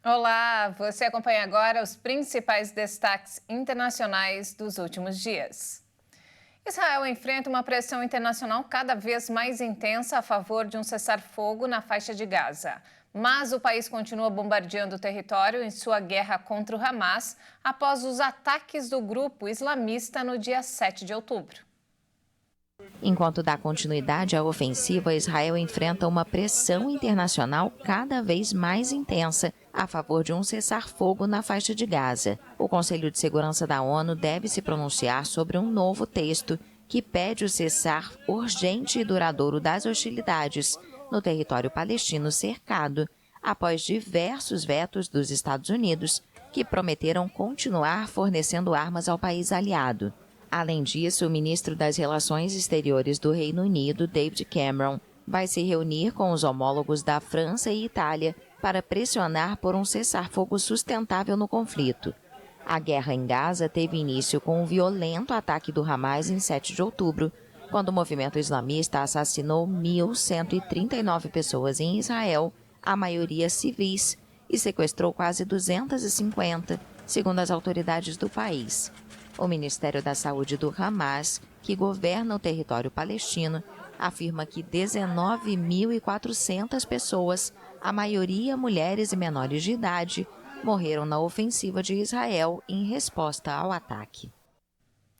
Olá, você acompanha agora os principais destaques internacionais dos últimos dias. Israel enfrenta uma pressão internacional cada vez mais intensa a favor de um cessar-fogo na faixa de Gaza. Mas o país continua bombardeando o território em sua guerra contra o Hamas após os ataques do grupo islamista no dia 7 de outubro. Enquanto dá continuidade à ofensiva, Israel enfrenta uma pressão internacional cada vez mais intensa a favor de um cessar-fogo na faixa de Gaza. O Conselho de Segurança da ONU deve se pronunciar sobre um novo texto que pede o cessar urgente e duradouro das hostilidades no território palestino cercado, após diversos vetos dos Estados Unidos, que prometeram continuar fornecendo armas ao país aliado. Além disso, o ministro das Relações Exteriores do Reino Unido, David Cameron, vai se reunir com os homólogos da França e Itália para pressionar por um cessar-fogo sustentável no conflito. A guerra em Gaza teve início com um violento ataque do Hamas em 7 de outubro, quando o movimento islamista assassinou 1.139 pessoas em Israel, a maioria civis, e sequestrou quase 250, segundo as autoridades do país. O Ministério da Saúde do Hamas, que governa o território palestino, afirma que 19.400 pessoas, a maioria mulheres e menores de idade, morreram na ofensiva de Israel em resposta ao ataque.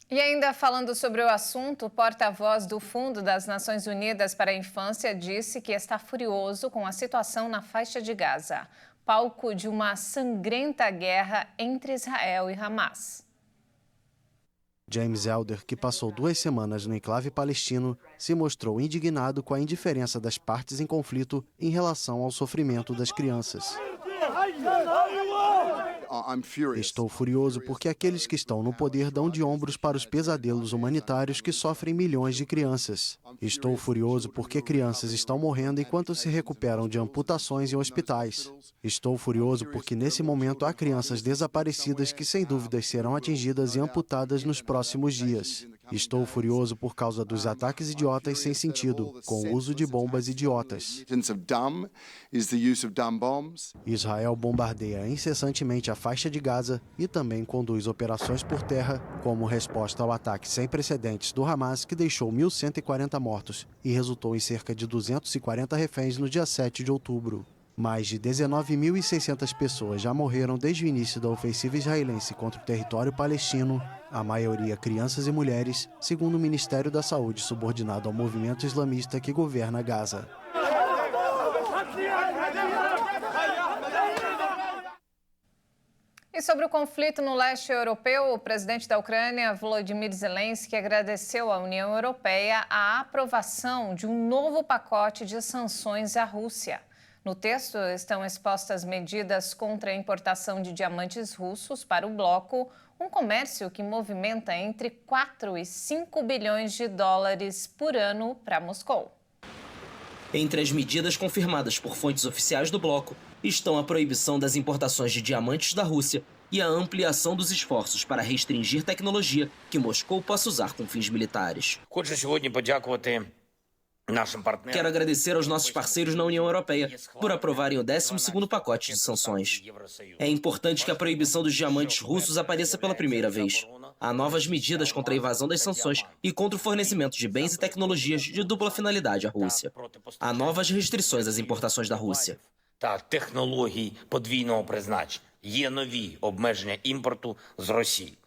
E ainda falando sobre o assunto, o porta-voz do Fundo das Nações Unidas para a Infância disse que está furioso com a situação na faixa de Gaza, palco de uma sangrenta guerra entre Israel e Hamas. James Elder, que passou 2 semanas no enclave palestino, se mostrou indignado com a indiferença das partes em conflito em relação ao sofrimento das crianças. Estou furioso porque aqueles que estão no poder dão de ombros para os pesadelos humanitários que sofrem milhões de crianças. Estou furioso porque crianças estão morrendo enquanto se recuperam de amputações em hospitais. Estou furioso porque nesse momento há crianças desaparecidas que sem dúvidas serão atingidas e amputadas nos próximos dias. Estou furioso por causa dos ataques idiotas sem sentido, com o uso de bombas idiotas. Israel bombardeia incessantemente a faixa de Gaza e também conduz operações por terra como resposta ao ataque sem precedentes do Hamas, que deixou 1.140 mortos e resultou em cerca de 240 reféns no dia 7 de outubro. Mais de 19.600 pessoas já morreram desde o início da ofensiva israelense contra o território palestino, a maioria crianças e mulheres, segundo o Ministério da Saúde subordinado ao movimento islamista que governa Gaza. E sobre o conflito no leste europeu, o presidente da Ucrânia, Volodymyr Zelensky, agradeceu à União Europeia a aprovação de um novo pacote de sanções à Rússia. No texto estão expostas medidas contra a importação de diamantes russos para o bloco, um comércio que movimenta entre 4 e 5 bilhões de dólares por ano para Moscou. Entre as medidas confirmadas por fontes oficiais do bloco estão a proibição das importações de diamantes da Rússia e a ampliação dos esforços para restringir tecnologia que Moscou possa usar com fins militares. Quero agradecer aos nossos parceiros na União Europeia por aprovarem o 12º pacote de sanções. É importante que a proibição dos diamantes russos apareça pela primeira vez. Há novas medidas contra a evasão das sanções e contra o fornecimento de bens e tecnologias de dupla finalidade à Rússia. Há novas restrições às importações da Rússia.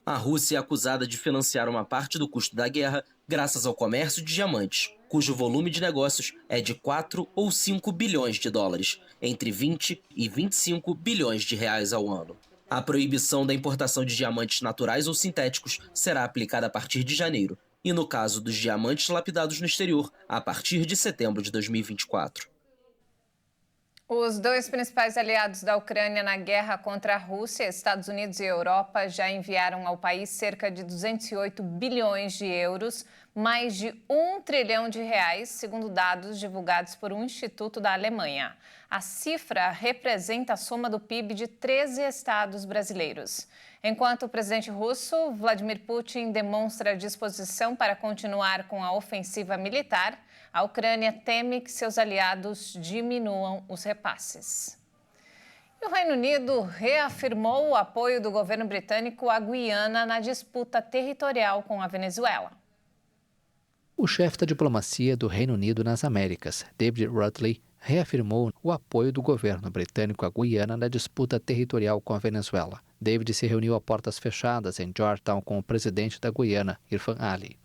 A Rússia é acusada de financiar uma parte do custo da guerra graças ao comércio de diamantes, cujo volume de negócios é de 4 ou 5 bilhões de dólares, entre 20 e 25 bilhões de reais ao ano. A proibição da importação de diamantes naturais ou sintéticos será aplicada a partir de janeiro, e no caso dos diamantes lapidados no exterior, a partir de setembro de 2024. Os dois principais aliados da Ucrânia na guerra contra a Rússia, Estados Unidos e Europa, já enviaram ao país cerca de 208 bilhões de euros, mais de 1 trilhão de reais, segundo dados divulgados por um instituto da Alemanha. A cifra representa a soma do PIB de 13 estados brasileiros. Enquanto o presidente russo, Vladimir Putin, demonstra disposição para continuar com a ofensiva militar, a Ucrânia teme que seus aliados diminuam os repasses. E o Reino Unido reafirmou o apoio do governo britânico à Guiana na disputa territorial com a Venezuela. O chefe da diplomacia do Reino Unido nas Américas, David Rutley, reafirmou o apoio do governo britânico à Guiana na disputa territorial com a Venezuela. David se reuniu a portas fechadas em Georgetown com o presidente da Guiana, Irfan Ali.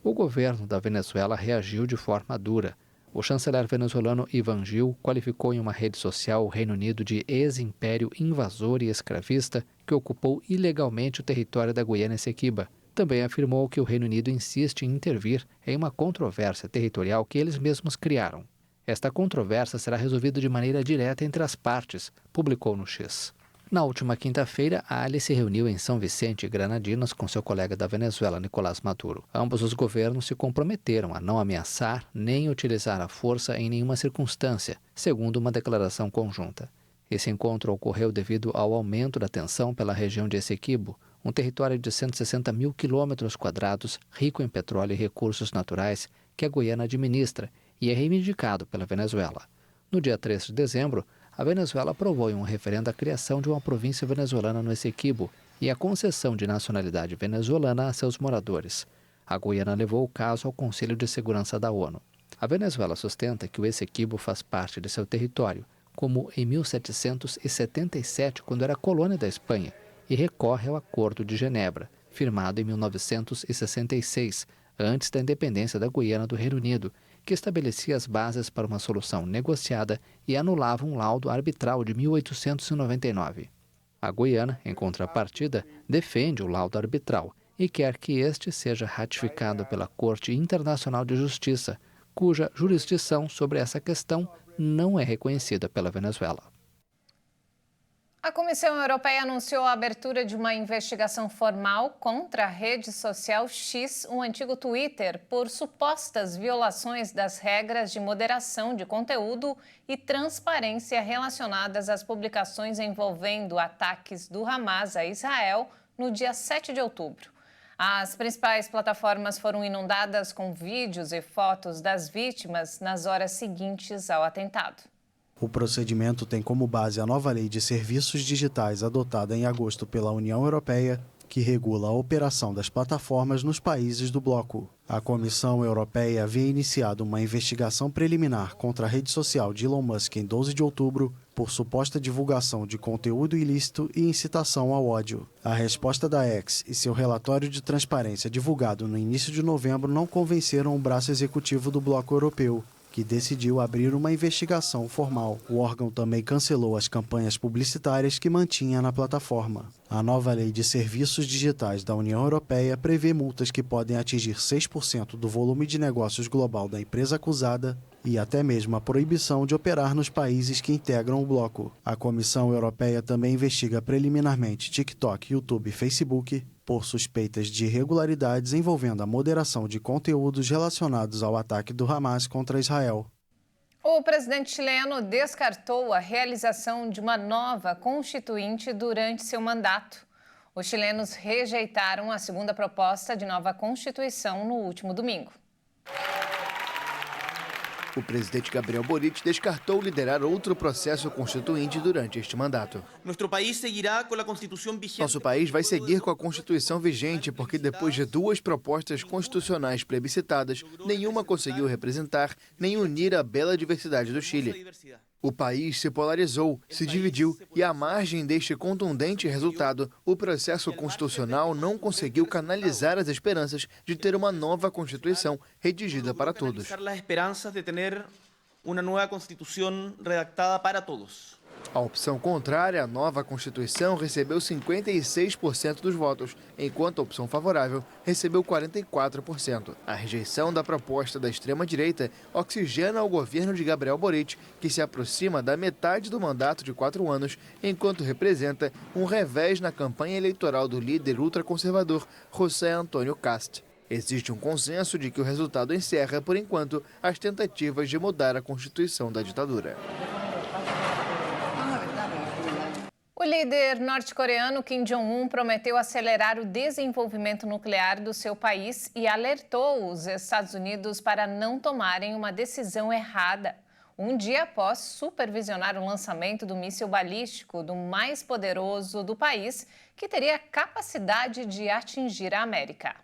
O governo da Venezuela reagiu de forma dura. O chanceler venezuelano Ivan Gil qualificou em uma rede social o Reino Unido de ex-império invasor e escravista que ocupou ilegalmente o território da Guiana Essequiba. Também afirmou que o Reino Unido insiste em intervir em uma controvérsia territorial que eles mesmos criaram. Esta controvérsia será resolvida de maneira direta entre as partes, publicou no X. Na última quinta-feira, Ali se reuniu em São Vicente e Granadinas com seu colega da Venezuela, Nicolás Maduro. Ambos os governos se comprometeram a não ameaçar nem utilizar a força em nenhuma circunstância, segundo uma declaração conjunta. Esse encontro ocorreu devido ao aumento da tensão pela região de Essequibo, um território de 160 mil quilômetros quadrados, rico em petróleo e recursos naturais, que a Guiana administra e é reivindicado pela Venezuela. No dia 3 de dezembro, a Venezuela aprovou em um referendo a criação de uma província venezuelana no Essequibo e a concessão de nacionalidade venezuelana a seus moradores. A Guiana levou o caso ao Conselho de Segurança da ONU. A Venezuela sustenta que o Essequibo faz parte de seu território, como em 1777, quando era colônia da Espanha, e recorre ao Acordo de Genebra, firmado em 1966, antes da independência da Guiana do Reino Unido, que estabelecia as bases para uma solução negociada e anulava um laudo arbitral de 1899. A Guiana, em contrapartida, defende o laudo arbitral e quer que este seja ratificado pela Corte Internacional de Justiça, cuja jurisdição sobre essa questão não é reconhecida pela Venezuela. A Comissão Europeia anunciou a abertura de uma investigação formal contra a rede social X, o antigo Twitter, por supostas violações das regras de moderação de conteúdo e transparência relacionadas às publicações envolvendo ataques do Hamas a Israel no dia 7 de outubro. As principais plataformas foram inundadas com vídeos e fotos das vítimas nas horas seguintes ao atentado. O procedimento tem como base a nova lei de serviços digitais adotada em agosto pela União Europeia, que regula a operação das plataformas nos países do bloco. A Comissão Europeia havia iniciado uma investigação preliminar contra a rede social de Elon Musk em 12 de outubro por suposta divulgação de conteúdo ilícito e incitação ao ódio. A resposta da X e seu relatório de transparência divulgado no início de novembro não convenceram o braço executivo do bloco europeu, que decidiu abrir uma investigação formal. O órgão também cancelou as campanhas publicitárias que mantinha na plataforma. A nova lei de serviços digitais da União Europeia prevê multas que podem atingir 6% do volume de negócios global da empresa acusada e até mesmo a proibição de operar nos países que integram o bloco. A Comissão Europeia também investiga preliminarmente TikTok, YouTube e Facebook por suspeitas de irregularidades envolvendo a moderação de conteúdos relacionados ao ataque do Hamas contra Israel. O presidente chileno descartou a realização de uma nova constituinte durante seu mandato. Os chilenos rejeitaram a segunda proposta de nova constituição no último domingo. O presidente Gabriel Boric descartou liderar outro processo constituinte durante este mandato. Nosso país vai seguir com a Constituição vigente porque depois de duas propostas constitucionais plebiscitadas, nenhuma conseguiu representar nem unir a bela diversidade do Chile. O país se polarizou, se dividiu e, à margem deste contundente resultado, o processo constitucional não conseguiu canalizar as esperanças de ter uma nova Constituição redigida para todos. A opção contrária à nova Constituição recebeu 56% dos votos, enquanto a opção favorável recebeu 44%. A rejeição da proposta da extrema-direita oxigena o governo de Gabriel Boric, que se aproxima da metade do mandato de 4 anos, enquanto representa um revés na campanha eleitoral do líder ultraconservador José Antônio Kast. Existe um consenso de que o resultado encerra, por enquanto, as tentativas de mudar a Constituição da ditadura. O líder norte-coreano Kim Jong-un prometeu acelerar o desenvolvimento nuclear do seu país e alertou os Estados Unidos para não tomarem uma decisão errada. um dia após supervisionar o lançamento do míssil balístico do mais poderoso do país, que teria capacidade de atingir a América.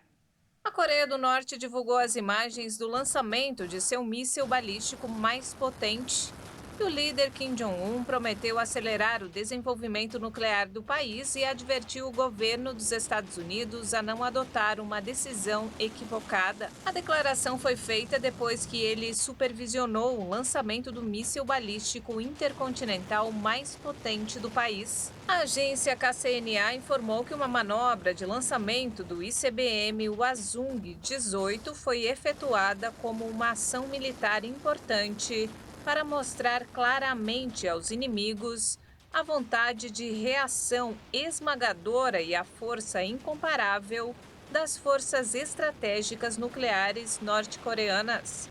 A Coreia do Norte divulgou as imagens do lançamento de seu míssil balístico mais potente. E o líder Kim Jong-un prometeu acelerar o desenvolvimento nuclear do país e advertiu o governo dos Estados Unidos a não adotar uma decisão equivocada. A declaração foi feita depois que ele supervisionou o lançamento do míssil balístico intercontinental mais potente do país. A agência KCNA informou que uma manobra de lançamento do ICBM Hwasong-18 foi efetuada como uma ação militar importante para mostrar claramente aos inimigos a vontade de reação esmagadora e a força incomparável das forças estratégicas nucleares norte-coreanas.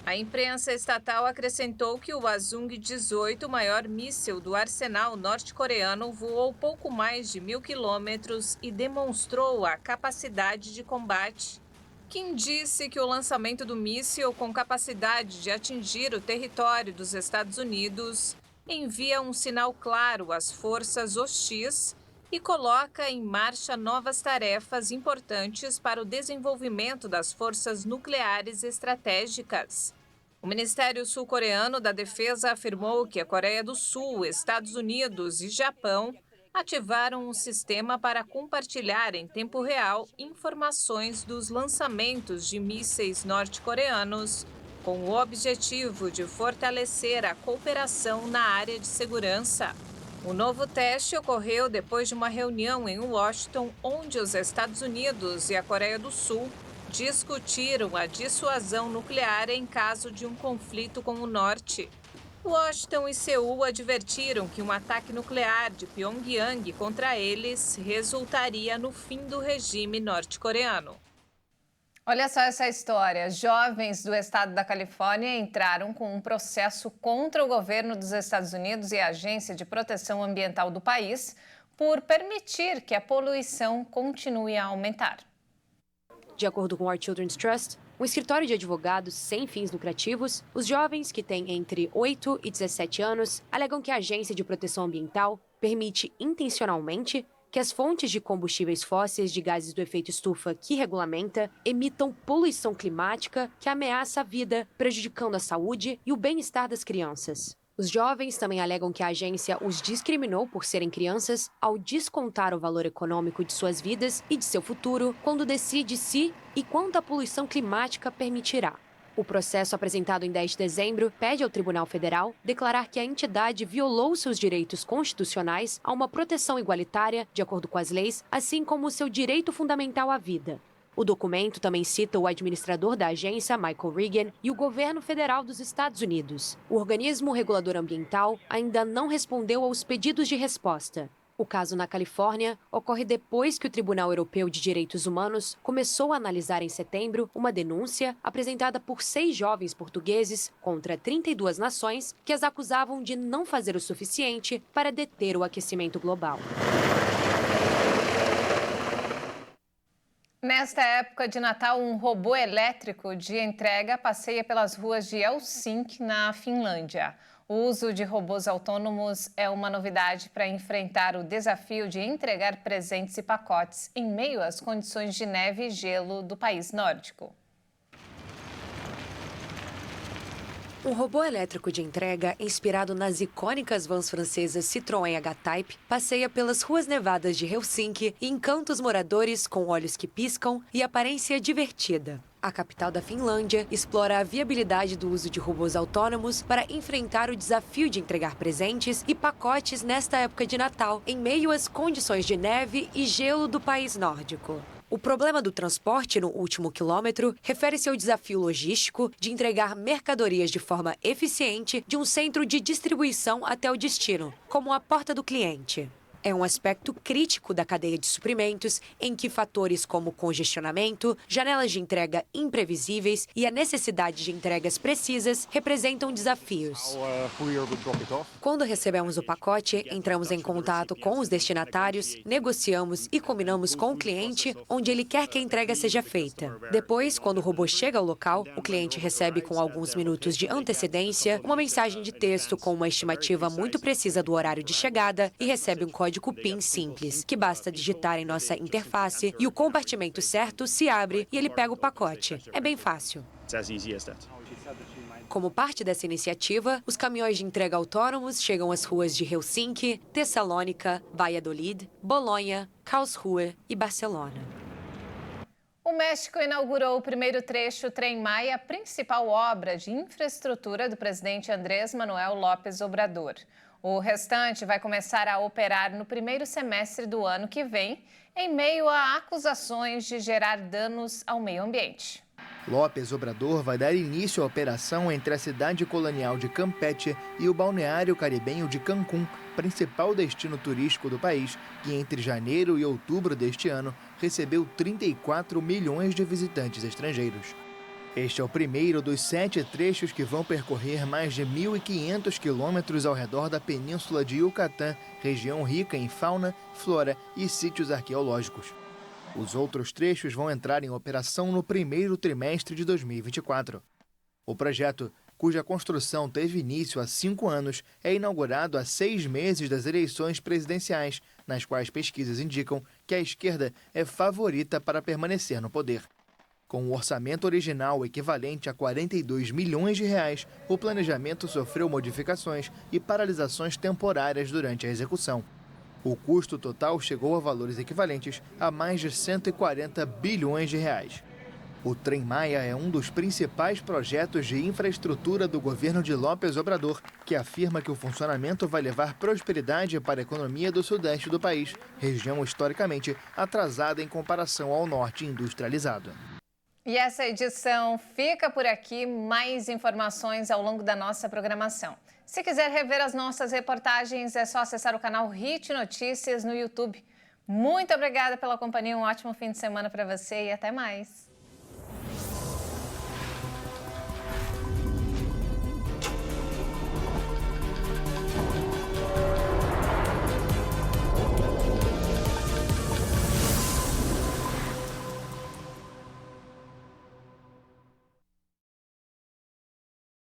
A imprensa estatal acrescentou que o Hwasong-18, o maior míssil do arsenal norte-coreano, voou pouco mais de 1.000 quilômetros e demonstrou a capacidade de combate. Kim disse que o lançamento do míssil, com capacidade de atingir o território dos Estados Unidos, envia um sinal claro às forças hostis e coloca em marcha novas tarefas importantes para o desenvolvimento das forças nucleares estratégicas. O Ministério Sul-Coreano da Defesa afirmou que a Coreia do Sul, Estados Unidos e Japão ativaram um sistema para compartilhar em tempo real informações dos lançamentos de mísseis norte-coreanos, com o objetivo de fortalecer a cooperação na área de segurança. O novo teste ocorreu depois de uma reunião em Washington, onde os Estados Unidos e a Coreia do Sul discutiram a dissuasão nuclear em caso de um conflito com o Norte. Washington e Seul advertiram que um ataque nuclear de Pyongyang contra eles resultaria no fim do regime norte-coreano. Olha só essa história. Jovens do estado da Califórnia entraram com um processo contra o governo dos Estados Unidos e a Agência de Proteção Ambiental do país por permitir que a poluição continue a aumentar. De acordo com o Our Children's Trust, um escritório de advogados sem fins lucrativos, os jovens que têm entre 8 e 17 anos alegam que a Agência de Proteção Ambiental permite intencionalmente que as fontes de combustíveis fósseis de gases do efeito estufa que regulamenta emitam poluição climática que ameaça a vida, prejudicando a saúde e o bem-estar das crianças. Os jovens também alegam que a agência os discriminou por serem crianças ao descontar o valor econômico de suas vidas e de seu futuro quando decide se e quanto a poluição climática permitirá. O processo apresentado em 10 de dezembro pede ao Tribunal Federal declarar que a entidade violou seus direitos constitucionais a uma proteção igualitária, de acordo com as leis, assim como o seu direito fundamental à vida. O documento também cita o administrador da agência, Michael Regan, e o governo federal dos Estados Unidos. O organismo regulador ambiental ainda não respondeu aos pedidos de resposta. O caso na Califórnia ocorre depois que o Tribunal Europeu de Direitos Humanos começou a analisar em setembro uma denúncia apresentada por 6 jovens portugueses contra 32 nações que as acusavam de não fazer o suficiente para deter o aquecimento global. Nesta época de Natal, um robô elétrico de entrega passeia pelas ruas de Helsinki, na Finlândia. O uso de robôs autônomos é uma novidade para enfrentar o desafio de entregar presentes e pacotes em meio às condições de neve e gelo do país nórdico. Um robô elétrico de entrega, inspirado nas icônicas vans francesas Citroën H-Type, passeia pelas ruas nevadas de Helsinki e encanta os moradores com olhos que piscam e aparência divertida. A capital da Finlândia explora a viabilidade do uso de robôs autônomos para enfrentar o desafio de entregar presentes e pacotes nesta época de Natal, em meio às condições de neve e gelo do país nórdico. O problema do transporte no último quilômetro refere-se ao desafio logístico de entregar mercadorias de forma eficiente de um centro de distribuição até o destino, como a porta do cliente. É um aspecto crítico da cadeia de suprimentos, em que fatores como congestionamento, janelas de entrega imprevisíveis e a necessidade de entregas precisas representam desafios. Quando recebemos o pacote, entramos em contato com os destinatários, negociamos e combinamos com o cliente onde ele quer que a entrega seja feita. Depois, quando o robô chega ao local, o cliente recebe com alguns minutos de antecedência uma mensagem de texto com uma estimativa muito precisa do horário de chegada e recebe um código PIN simples, que basta digitar em nossa interface e o compartimento certo se abre e ele pega o pacote. É bem fácil. Como parte dessa iniciativa, os caminhões de entrega autônomos chegam às ruas de Helsinki, Tessalônica, Valladolid, Bolonha, Karlsruhe e Barcelona. O México inaugurou o primeiro trecho Tren Maya, a principal obra de infraestrutura do presidente Andrés Manuel López Obrador. O restante vai começar a operar no primeiro semestre do ano que vem, em meio a acusações de gerar danos ao meio ambiente. López Obrador vai dar início à operação entre a cidade colonial de Campeche e o balneário caribenho de Cancún, principal destino turístico do país, que entre janeiro e outubro deste ano recebeu 34 milhões de visitantes estrangeiros. Este é o primeiro dos 7 trechos que vão percorrer mais de 1.500 quilômetros ao redor da península de Yucatán, região rica em fauna, flora e sítios arqueológicos. Os outros trechos vão entrar em operação no primeiro trimestre de 2024. O projeto, cuja construção teve início há 5 anos, é inaugurado há 6 meses das eleições presidenciais, nas quais pesquisas indicam que a esquerda é favorita para permanecer no poder. Com o orçamento original equivalente a 42 milhões de reais, o planejamento sofreu modificações e paralisações temporárias durante a execução. O custo total chegou a valores equivalentes a mais de 140 bilhões de reais. O Tren Maya é um dos principais projetos de infraestrutura do governo de López Obrador, que afirma que o funcionamento vai levar prosperidade para a economia do sudeste do país, região historicamente atrasada em comparação ao norte industrializado. E essa edição fica por aqui. Mais informações ao longo da nossa programação. Se quiser rever as nossas reportagens, é só acessar o canal HIT Notícias no YouTube. Muito obrigada pela companhia, um ótimo fim de semana para você e até mais.